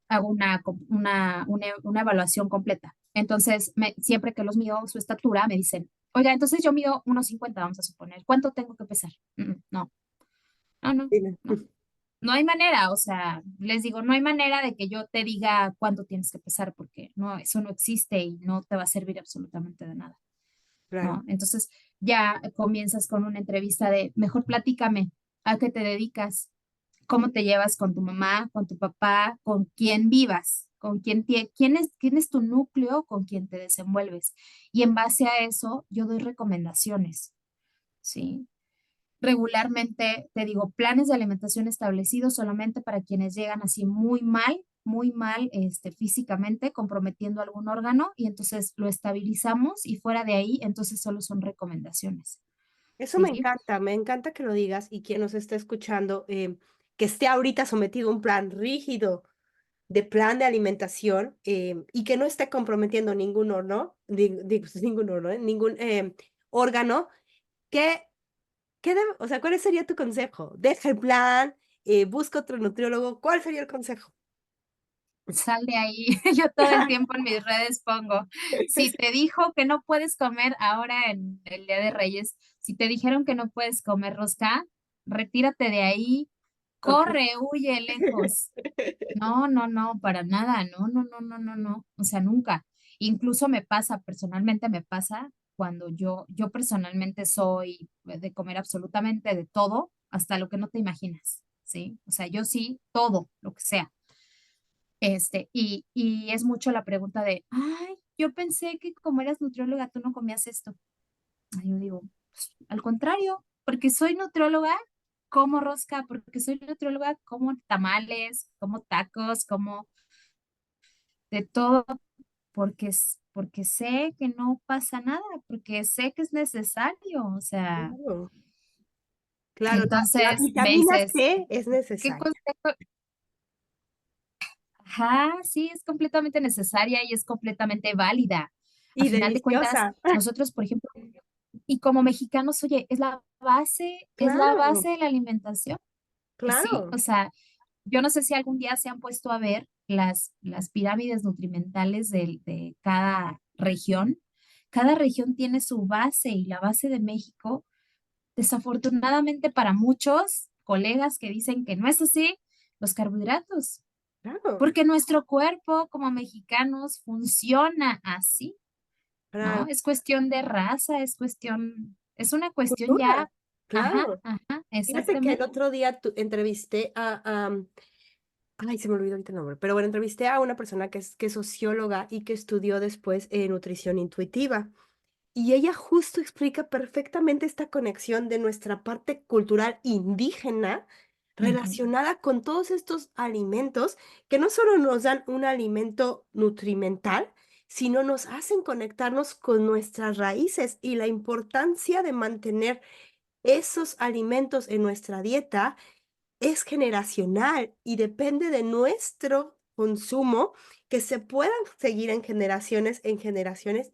Hago una evaluación completa. Entonces, siempre que los mido su estatura, me dicen, oiga, entonces yo mido 1,50, vamos a suponer, ¿cuánto tengo que pesar? No, no, no,
Dime.
no. No hay manera, o sea, les digo, no hay manera de que yo te diga cuánto tienes que pesar porque no, eso no existe y no te va a servir absolutamente de nada,
Claro.
¿no? Entonces ya comienzas con una entrevista de, mejor platícame, ¿a qué te dedicas? ¿Cómo te llevas con tu mamá, con tu papá, con quién vivas? ¿Quién es tu núcleo con quien te desenvuelves? Y en base a eso, yo doy recomendaciones, ¿sí? regularmente, te digo, planes de alimentación establecidos solamente para quienes llegan así muy mal, físicamente, comprometiendo algún órgano y entonces lo estabilizamos y fuera de ahí, entonces solo son recomendaciones,
Eso
¿sí?
me encanta que lo digas y quien nos esté escuchando, que esté ahorita sometido a un plan rígido de plan de alimentación y que no esté comprometiendo ningún horno, ningún horno, ningún órgano, ¿qué, o sea, ¿cuál sería tu consejo? Deja el plan, busca otro nutriólogo, ¿cuál sería el consejo?
Sal de ahí. Yo todo el tiempo en mis redes pongo, si te dijo que no puedes comer ahora en el Día de Reyes, si te dijeron que no puedes comer rosca, retírate de ahí,
Ok.
corre, huye lejos. No, no, no, para nada, no, no, no, no, no, no, o sea, nunca. Incluso me pasa, personalmente me pasa cuando yo personalmente soy de comer absolutamente de todo, hasta lo que no te imaginas, ¿sí? O sea, yo sí, todo, lo que sea. Y es mucho la pregunta de, ay, yo pensé que como eras nutrióloga tú no comías esto. Ay, yo digo, "Pues, al contrario, porque soy nutrióloga, como rosca, porque soy nutrióloga, como tamales, como tacos, como de todo, porque sé que no pasa nada, porque sé que es necesario. O sea,
Claro, claro, la
entonces me
vitamina
dices,
C es
¿qué
necesaria
consejo? Ajá, sí, es completamente necesaria y es completamente válida. A
y
final de cuentas,
deliciosa.
nosotros, por ejemplo, y como mexicanos, oye, es la
Claro,
base de la alimentación. Sí,
claro,
o sea, yo no sé si algún día se han puesto a ver las pirámides nutrimentales de cada región. Cada región tiene su base y la base de México, desafortunadamente para muchos colegas que dicen que no es así, los carbohidratos,
claro,
porque nuestro cuerpo como mexicanos funciona así, ¿no?
claro.
Es cuestión de raza, es una cuestión
Cultura,
ya, ajá,
claro.
ajá,
Fíjate que el
exactamente.
otro día entrevisté ay, se me olvidó ahorita el nombre, pero bueno, entrevisté a una persona que es socióloga y que estudió después nutrición intuitiva. Y ella justo explica perfectamente esta conexión de nuestra parte cultural indígena
Ujú,
relacionada con todos estos alimentos que no solo nos dan un alimento nutrimental, sino nos hacen conectarnos con nuestras raíces y la importancia de mantener esos alimentos en nuestra dieta es generacional y depende de nuestro consumo que se puedan seguir en generaciones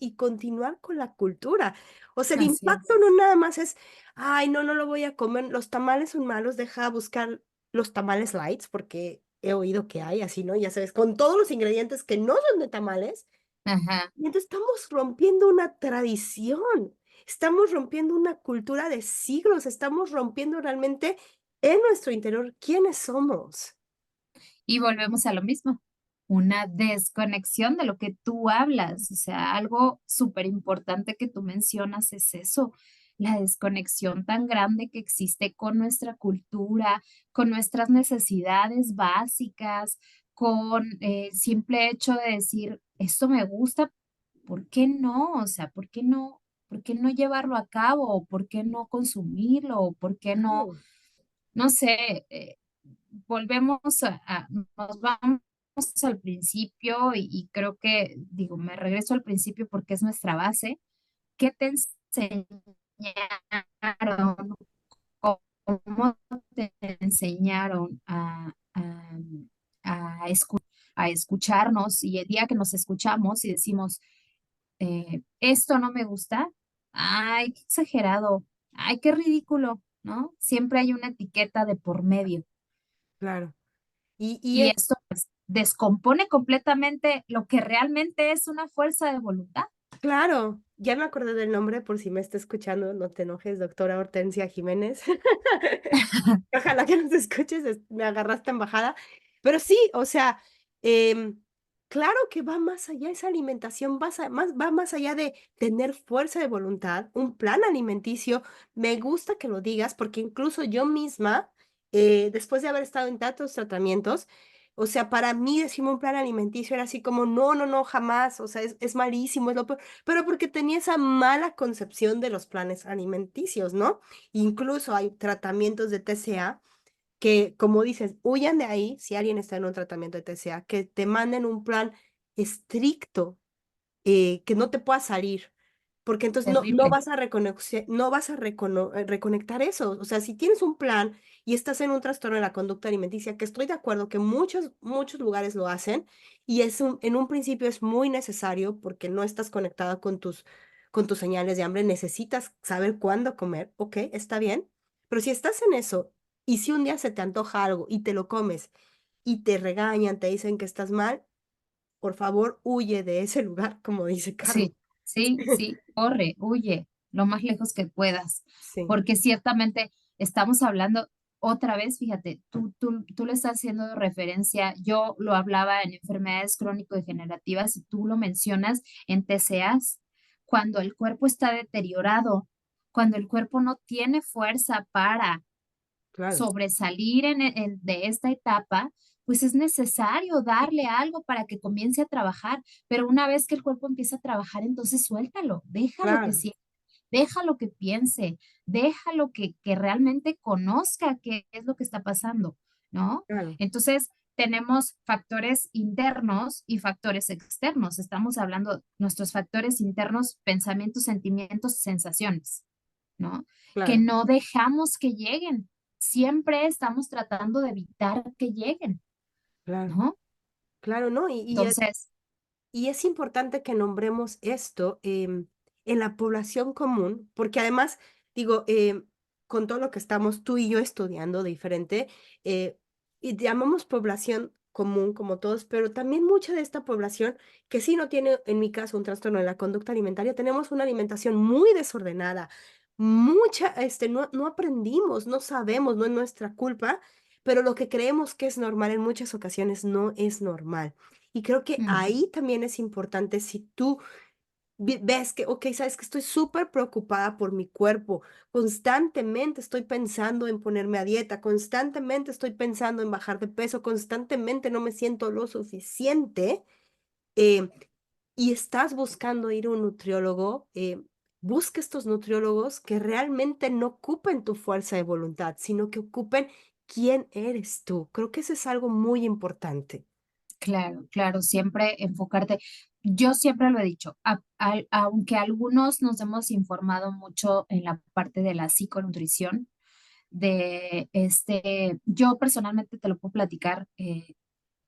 y continuar con la cultura. O sea, el
así
impacto
es.
no nada más es, ay, no, no lo voy a comer, los tamales son malos, deja buscar los tamales lights, porque he oído que hay así, ¿no? Ya sabes, con todos los ingredientes que no son de tamales.
Ajá.
Y entonces estamos rompiendo una tradición, estamos rompiendo una cultura de siglos, estamos rompiendo realmente en nuestro interior quiénes somos.
Y volvemos a lo mismo, una desconexión de lo que tú hablas. O sea, algo súper importante que tú mencionas es eso, la desconexión tan grande que existe con nuestra cultura, con nuestras necesidades básicas, con el simple hecho de decir, esto me gusta, ¿por qué no? O sea, ¿por qué no? ¿Por qué no llevarlo a cabo? ¿Por qué no consumirlo? ¿Por qué no?
Claro,
No sé, volvemos nos vamos al principio y creo que, digo, me regreso al principio porque es nuestra base. ¿Qué te enseñaron? ¿Cómo te enseñaron a escucharnos? Y el día que nos escuchamos y decimos, esto no me gusta, ay, qué exagerado, ay, qué ridículo, ¿no? Siempre hay una etiqueta de por medio.
claro. Y
Y esto pues, descompone completamente lo que realmente es una fuerza de voluntad.
claro, ya me acordé del nombre por si me está escuchando, no te enojes, doctora Hortensia Jiménez. Ojalá que nos escuches, me agarraste en bajada. Pero sí, o sea, claro que va más allá, esa alimentación va más allá de tener fuerza de voluntad, un plan alimenticio. Me gusta que lo digas porque incluso yo misma, después de haber estado en tantos tratamientos, O sea, para mí decirme un plan alimenticio era así como, no, no, no, jamás, o sea, es malísimo, es lo peor, pero porque tenía esa mala concepción de los planes alimenticios, ¿no? Incluso hay tratamientos de TCA que, como dices, huyan de ahí si alguien está en un tratamiento de TCA, que te manden un plan estricto, que no te pueda salir, porque entonces no
Terrible.
vas a no vas a reconectar eso. O sea, si tienes un plan y estás en un trastorno de la conducta alimenticia, que estoy de acuerdo que muchos lugares lo hacen, y en un principio es muy necesario porque no estás conectada con tus señales de hambre, necesitas saber cuándo comer, ok, está bien, pero si estás en eso y si un día se te antoja algo y te lo comes y te regañan, te dicen que estás mal, por favor, huye de ese lugar, como dice Carlos.
Sí, sí, sí, corre, huye lo más lejos que puedas,
Sí,
porque ciertamente estamos hablando otra vez, fíjate, tú le estás haciendo referencia, yo lo hablaba en enfermedades crónico-degenerativas y tú lo mencionas en TCAs, cuando el cuerpo está deteriorado, cuando el cuerpo no tiene fuerza para
claro,
sobresalir de esta etapa, pues es necesario darle algo para que comience a trabajar, pero una vez que el cuerpo empieza a trabajar, entonces suéltalo, déjalo que
claro,
sienta, déjalo que piense, déjalo que realmente conozca qué es lo que está pasando, ¿no?
claro,
Entonces, tenemos factores internos y factores externos. Estamos hablando nuestros factores internos, pensamientos, sentimientos, sensaciones. ¿No? Que
claro,
no dejamos que lleguen. Siempre estamos tratando de evitar que lleguen,
claro,
¿no?
claro, ¿no?
Entonces,
Y es importante que nombremos esto en la población común, porque además, digo, con todo lo que estamos tú y yo estudiando diferente, eh, y llamamos población común como todos, pero también mucha de esta población que sí no tiene, en mi caso, un trastorno de la conducta alimentaria, tenemos una alimentación muy desordenada, no aprendimos, no sabemos, no es nuestra culpa, pero lo que creemos que es normal en muchas ocasiones no es normal. Y creo que
mm,
ahí también es importante si tú ves que, ok, sabes que estoy súper preocupada por mi cuerpo, constantemente estoy pensando en ponerme a dieta, constantemente estoy pensando en bajar de peso, constantemente no me siento lo suficiente, eh, y estás buscando ir a un nutriólogo, busca estos nutriólogos que realmente no ocupen tu fuerza de voluntad, sino que ocupen quién eres tú. Creo que eso es algo muy importante.
claro, claro, siempre enfocarte. Yo siempre lo he dicho, aunque algunos nos hemos informado mucho en la parte de la psiconutrición, yo personalmente te lo puedo platicar,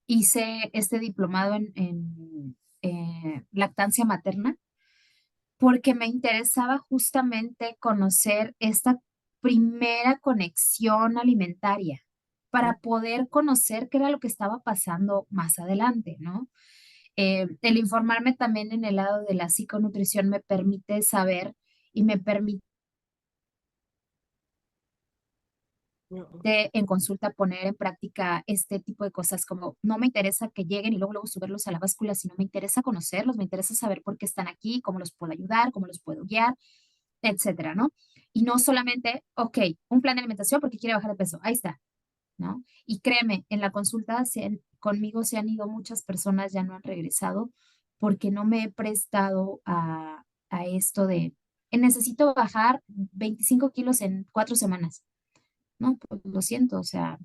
hice este diplomado en lactancia materna porque me interesaba justamente conocer esta primera conexión alimentaria para poder conocer qué era lo que estaba pasando más adelante, ¿no? El informarme también en el lado de la psiconutrición me permite saber y me permite
No,
en consulta poner en práctica este tipo de cosas como no me interesa que lleguen y luego subirlos a la báscula, sino me interesa conocerlos, me interesa saber por qué están aquí, cómo los puedo ayudar, cómo los puedo guiar, etcétera, ¿no? Y no solamente, ok, un plan de alimentación porque quiere bajar de peso, ahí está, ¿no? Y créeme, en la consulta conmigo se han ido muchas personas, ya no han regresado porque no me he prestado a esto de, necesito bajar 25 kilos en 4 semanas. No, pues lo siento, o sea,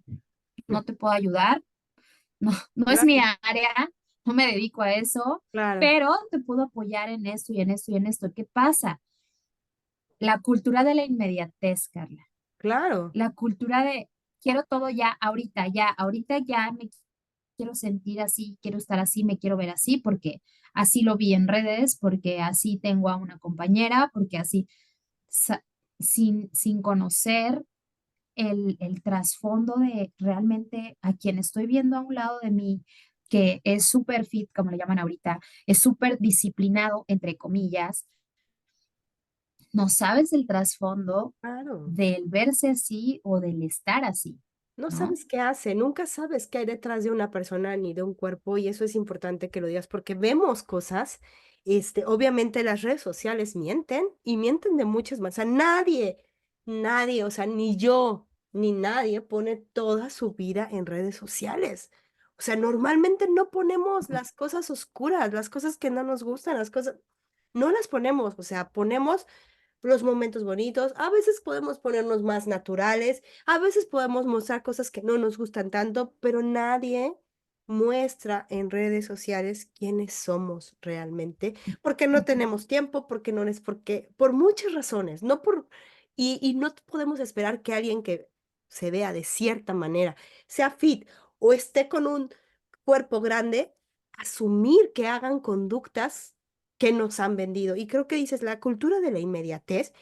no te puedo ayudar, no, no es mi
claro,
área, no me dedico a eso,
claro,
pero te puedo apoyar en esto y en esto y en esto. ¿Qué pasa? La cultura de la inmediatez, Carla.
claro.
La cultura de quiero todo ya, ahorita ya me quiero sentir así, quiero estar así, me quiero ver así, porque así lo vi en redes, porque así tengo a una compañera, porque así, sa- sin conocer el trasfondo de realmente a quien estoy viendo a un lado de mí, que es súper fit, como le llaman ahorita, es súper disciplinado, entre comillas, no sabes el trasfondo
Claro,
del verse así o del estar así,
no
¿no?
sabes qué hace, nunca sabes qué hay detrás de una persona ni de un cuerpo y eso es importante que lo digas porque vemos cosas, obviamente las redes sociales mienten y mienten de muchas más, o sea, nadie, o sea, ni yo, ni nadie pone toda su vida en redes sociales. O sea, normalmente no ponemos las cosas oscuras, las cosas que no nos gustan, las cosas, no las ponemos, o sea, ponemos los momentos bonitos, a veces podemos ponernos más naturales, a veces podemos mostrar cosas que no nos gustan tanto, pero nadie muestra en redes sociales quiénes somos realmente, porque no
Ujú.
tenemos tiempo, porque no es porque, por muchas razones, no por, y no podemos esperar que alguien que se vea de cierta manera, sea fit o esté con un cuerpo grande, asumir que hagan conductas que nos han vendido. Y creo que dices, la cultura de la inmediatez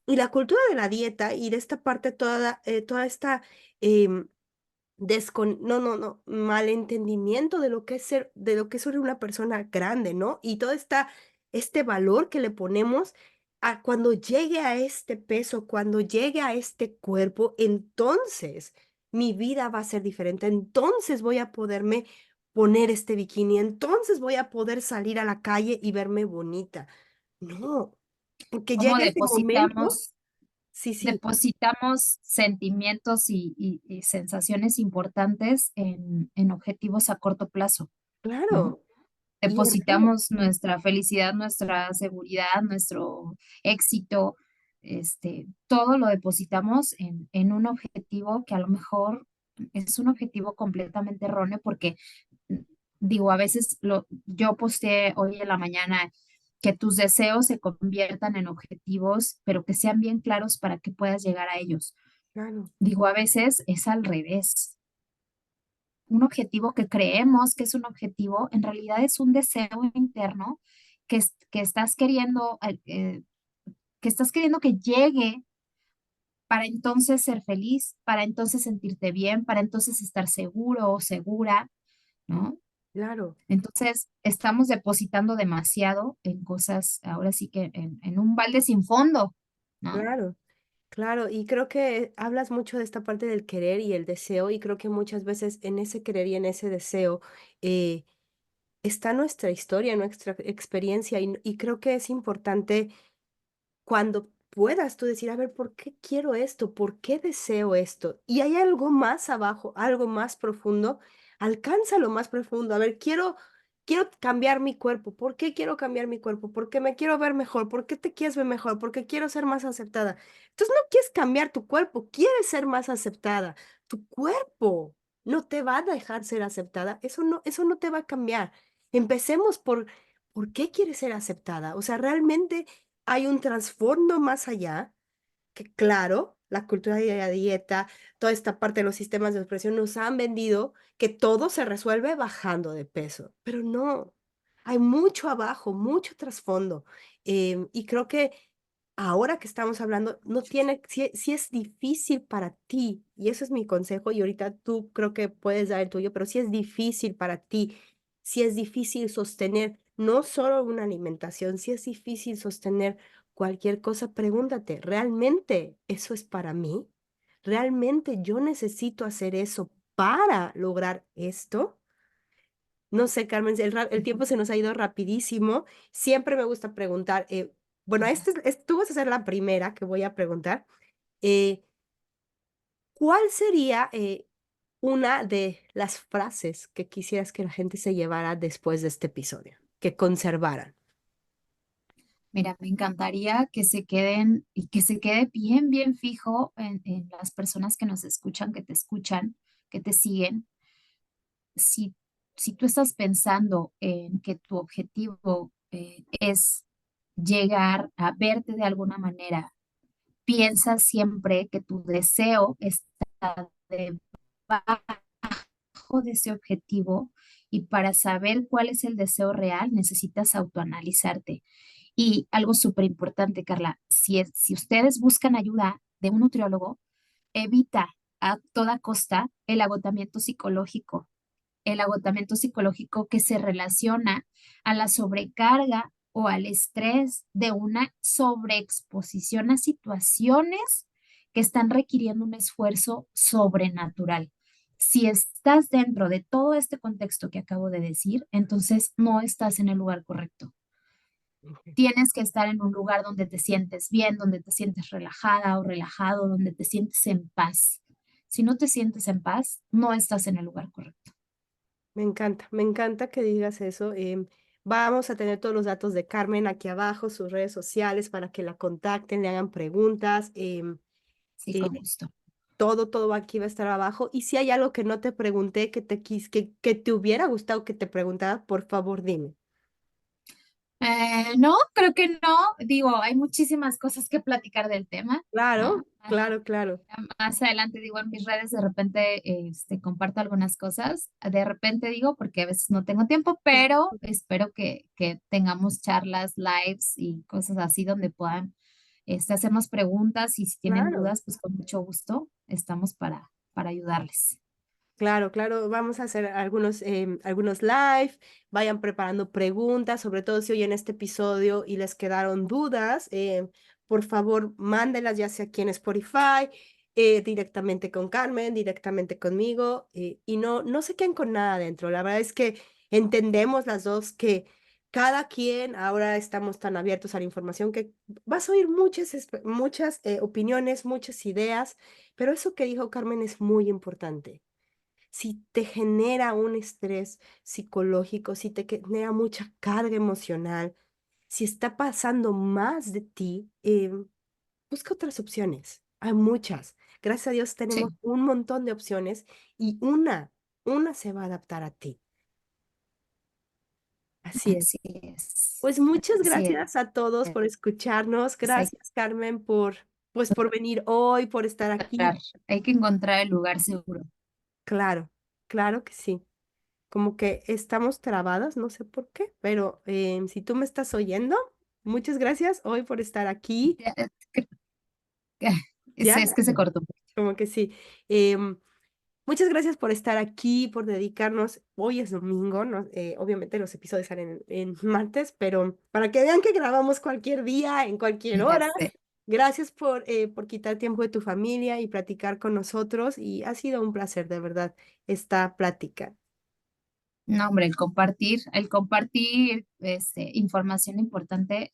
y la cultura de la dieta y de esta parte toda esta, em, malentendimiento de lo que es ser de lo que es ser una persona grande, ¿no? Y todo este valor que le ponemos a cuando llegue a este peso, cuando llegue a este cuerpo, entonces mi vida va a ser diferente, entonces voy a poderme poner este bikini, entonces voy a poder salir a la calle y verme bonita. No, porque
¿Cómo
llega ese momento sí, sí,
depositamos sentimientos y sensaciones importantes en objetivos a corto plazo, ¿no?
claro. Y entonces
Depositamos nuestra felicidad, nuestra seguridad, nuestro éxito, todo lo depositamos en un objetivo que a lo mejor es un objetivo completamente erróneo porque, mm, digo, a veces yo posteé hoy en la mañana que tus deseos se conviertan en objetivos, pero que sean bien claros para que puedas llegar a ellos.
claro,
Digo, a veces es al revés. Un objetivo que creemos que es un objetivo, en realidad es un deseo interno que estás queriendo, que estás queriendo que llegue para entonces ser feliz, para entonces sentirte bien, para entonces estar seguro o segura, ¿no?
claro.
Entonces, estamos depositando demasiado en cosas, ahora sí que en un balde sin fondo, ¿no?
Claro, claro, y creo que hablas mucho de esta parte del querer y el deseo, y creo que muchas veces en ese querer y en ese deseo eh, está nuestra historia, nuestra experiencia, y creo que es importante cuando puedas tú decir, a ver, ¿por qué quiero esto? ¿Por qué deseo esto? Y hay algo más abajo, algo más profundo, alcanza lo más profundo. A ver, quiero cambiar mi cuerpo. ¿Por qué quiero cambiar mi cuerpo? Porque me quiero ver mejor. ¿Por qué te quieres ver mejor? Porque quiero ser más aceptada. Entonces no quieres cambiar tu cuerpo, quieres ser más aceptada. Tu cuerpo no te va a dejar ser aceptada. Eso no te va a cambiar. Empecemos ¿por qué quieres ser aceptada? O sea, realmente hay un trasfondo más allá, que claro, la cultura de la dieta, toda esta parte de los sistemas de expresión nos han vendido que todo se resuelve bajando de peso, pero no, hay mucho abajo, mucho trasfondo. Y creo que ahora que estamos hablando, no tiene, si es difícil para ti, y eso es mi consejo, y ahorita tú creo que puedes dar el tuyo, pero si es difícil para ti, si es difícil sostener no solo una alimentación, si es difícil sostener cualquier cosa, pregúntate, ¿realmente eso es para mí? ¿Realmente yo necesito hacer eso para lograr esto? No sé, Carmen, el tiempo se nos ha ido rapidísimo. Siempre me gusta preguntar, bueno, tú vas a ser la primera que voy a preguntar. eh, ¿Cuál sería una de las frases que quisieras que la gente se llevara después de este episodio, que conservaran?
Mira, me encantaría que se queden y que se quede bien, bien fijo en las personas que nos escuchan, que te siguen. Si, si tú estás pensando en que tu objetivo es llegar a verte de alguna manera, piensa siempre que tu deseo está debajo de ese objetivo y para saber cuál es el deseo real necesitas autoanalizarte. Y algo súper importante, Carla, si ustedes buscan ayuda de un nutriólogo, evita a toda costa el agotamiento psicológico que se relaciona a la sobrecarga o al estrés de una sobreexposición a situaciones que están requiriendo un esfuerzo sobrenatural. Si estás dentro de todo este contexto que acabo de decir, entonces no estás en el lugar correcto. Tienes que estar en un lugar donde te sientes bien, donde te sientes relajada o relajado, donde te sientes en paz. Si no te sientes en paz, no estás en el lugar correcto.
Me encanta que digas eso. Vamos a tener todos los datos de Carmen aquí abajo, sus redes sociales para que la contacten, le hagan preguntas.
Sí,
Eh,
con gusto.
todo aquí va a estar abajo. Y si hay algo que no te pregunté, que te hubiera gustado que te preguntara, por favor, dime.
No, creo que no. Digo, hay muchísimas cosas que platicar del tema,
Claro,
¿no?
claro, claro.
Más adelante digo en mis redes, de repente comparto algunas cosas, de repente digo porque a veces no tengo tiempo, pero espero que tengamos charlas, lives y cosas así donde puedan hacernos preguntas y si tienen
Claro.
dudas, pues con mucho gusto estamos para ayudarles.
Claro, claro, vamos a hacer algunos live, vayan preparando preguntas, sobre todo si oyen este episodio y les quedaron dudas, por favor, mándenlas ya sea aquí en Spotify, directamente con Carmen, directamente conmigo, y no se queden con nada adentro. La verdad es que entendemos las dos que cada quien, ahora estamos tan abiertos a la información que vas a oír muchas opiniones, muchas ideas, pero eso que dijo Carmen es muy importante. Si te genera un estrés psicológico, si te genera mucha carga emocional, si está pasando más de ti, busca otras opciones. Hay muchas. Gracias a Dios tenemos
Sí,
un montón de opciones y una se va a adaptar a ti. Así es.
así es,
Pues muchas
así es.
gracias a todos por escucharnos.
Hay
Gracias, Carmen, por venir hoy, por estar aquí.
hay que encontrar el lugar seguro.
Claro, claro que sí. Como que estamos trabadas, no sé por qué, pero si tú me estás oyendo, muchas gracias hoy por estar aquí. Ya,
Es que se cortó.
como que sí. Em, Muchas gracias por estar aquí, por dedicarnos. Hoy es domingo, ¿no? Obviamente los episodios salen en martes, pero para que vean que grabamos cualquier día, en cualquier
Ya
hora.
sé.
Gracias por quitar tiempo de tu familia y platicar con nosotros y ha sido un placer, de verdad, esta plática.
No, hombre, el compartir información importante,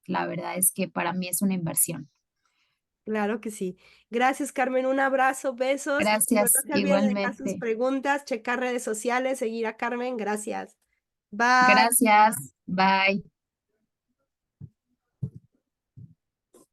la verdad es que para mí es una inversión.
Claro que sí. Gracias, Carmen. Un abrazo, besos. Y bueno, no
Gracias,
se olviden de dejar sus
igualmente.
preguntas, checar redes sociales, seguir a Carmen. Gracias. Bye.
Gracias. Bye.